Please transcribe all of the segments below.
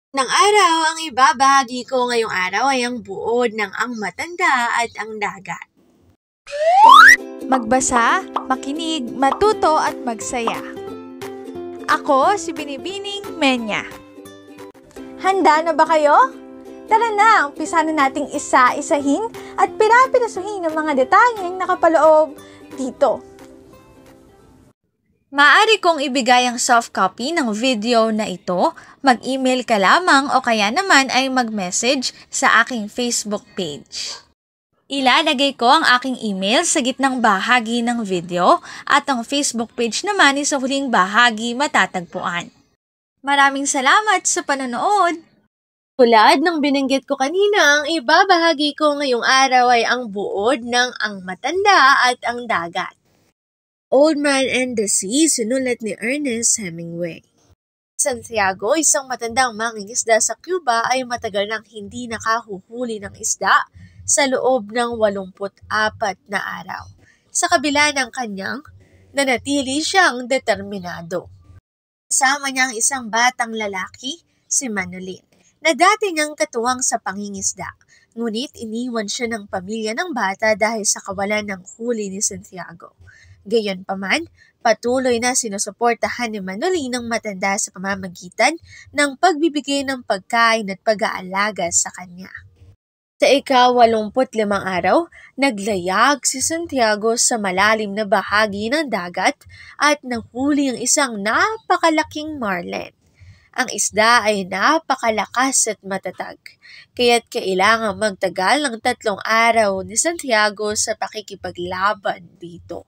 Ng araw, ang ibabahagi ko ngayong araw ay ang buod ng Ang Matanda at ang Dagat. Magbasa, makinig, matuto at magsaya. Ako si Binibining Menya. Handa na ba kayo? Tara na, umpisa na nating isa-isahin at pirapirasuhin ang mga detalyeng nakapaloob dito. Maaari kong ibigay ang soft copy ng video na ito, mag-email ka lamang o kaya naman ay mag-message sa aking Facebook page. Ilalagay ko ang aking email sa gitnang bahagi ng video at ang Facebook page naman ay sa huling bahagi matatagpuan. Maraming salamat sa panonood! Tulad ng binanggit ko kanina, ang ibabahagi ko ngayong araw ay ang buod ng Ang Matanda at ang Dagat. Old Man and the Sea, sinulat ni Ernest Hemingway. Santiago, isang matandang mangingisda sa Cuba, ay matagal nang hindi nakahuhuli ng isda sa loob ng 84 na araw. Sa kabila ng kanyang, nanatili siyang determinado. Kasama niya ang isang batang lalaki, si Manolin, na dati niyang katuwang sa pangingisda. Ngunit iniwan siya ng pamilya ng bata dahil sa kawalan ng huli ni Santiago. Gayunpaman, patuloy na sinusuportahan ni Manolin ang matanda sa pamamagitan ng pagbibigay ng pagkain at pag-aalaga sa kanya. Sa ika-85 araw, naglayag si Santiago sa malalim na bahagi ng dagat at nahuli ang isang napakalaking marlin. Ang isda ay napakalakas at matatag, kaya't kailangang magtagal ng 3 araw ni Santiago sa pakikipaglaban dito.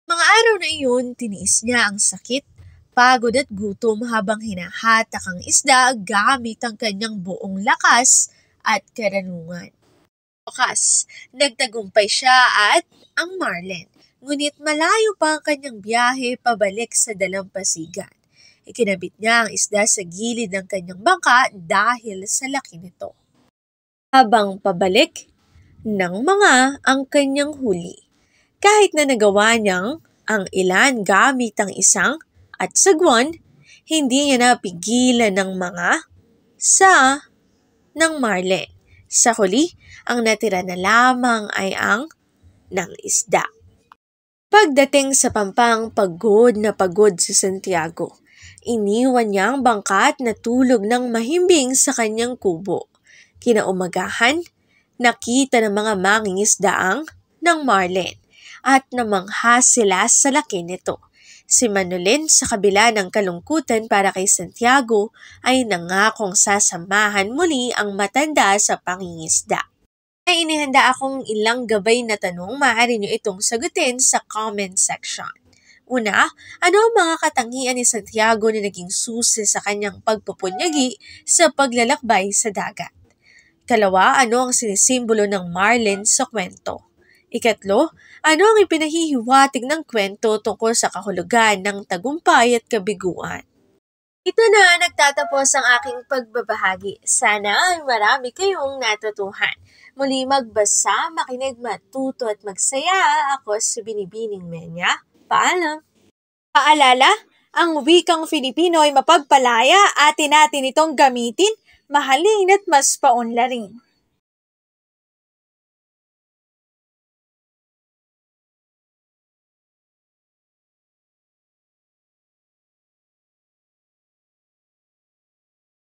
Mga araw na iyon, tiniis niya ang sakit, pagod at gutom habang hinahatak ang isda gamit ang kanyang buong lakas at karanungan. Bukas, nagtagumpay siya at ang marlin, ngunit malayo pa ang kanyang biyahe pabalik sa dalampasigan. Ikinabit niya ang isda sa gilid ng kanyang bangka dahil sa laki nito. Habang pabalik ng mga ang kanyang huli, kahit na nagawa niyang ang ilan gamit ang isang at sagwan, hindi niya napigilan ng mga ng marlin. Sa huli, ang natira na lamang ay ang ng isda. Pagdating sa pampang, pagod na pagod si Santiago. Iniwan niya ang bangka at natulog ng mahimbing sa kanyang kubo. Kinaumagahan, nakita ng mga mangingisda ang ng marlin at namangha sila sa laki nito. Si Manolin, sa kabila ng kalungkutan para kay Santiago, ay nangakong sasamahan muli ang matanda sa pangingisda. Ay inihanda akong ilang gabay na tanong, maaari niyo itong sagutin sa comment section. Una, ano ang mga katangian ni Santiago na naging susi sa kanyang pagpupunyagi sa paglalakbay sa dagat? Kalawa, ano ang sinisimbolo ng marlin sa kwento? Ikatlo, ano ang ipinahihiwatig ng kwento tungkol sa kahulugan ng tagumpay at kabiguan? Ito na nagtatapos ang aking pagbabahagi. Sana ay marami kayong natutuhan. Muli magbasa, makinig, matuto at magsaya. Ako si Binibining Menya. Paalam! Paalala, ang wikang Filipino ay mapagpalaya, atin natin itong gamitin, mahalin at mas paunlarin.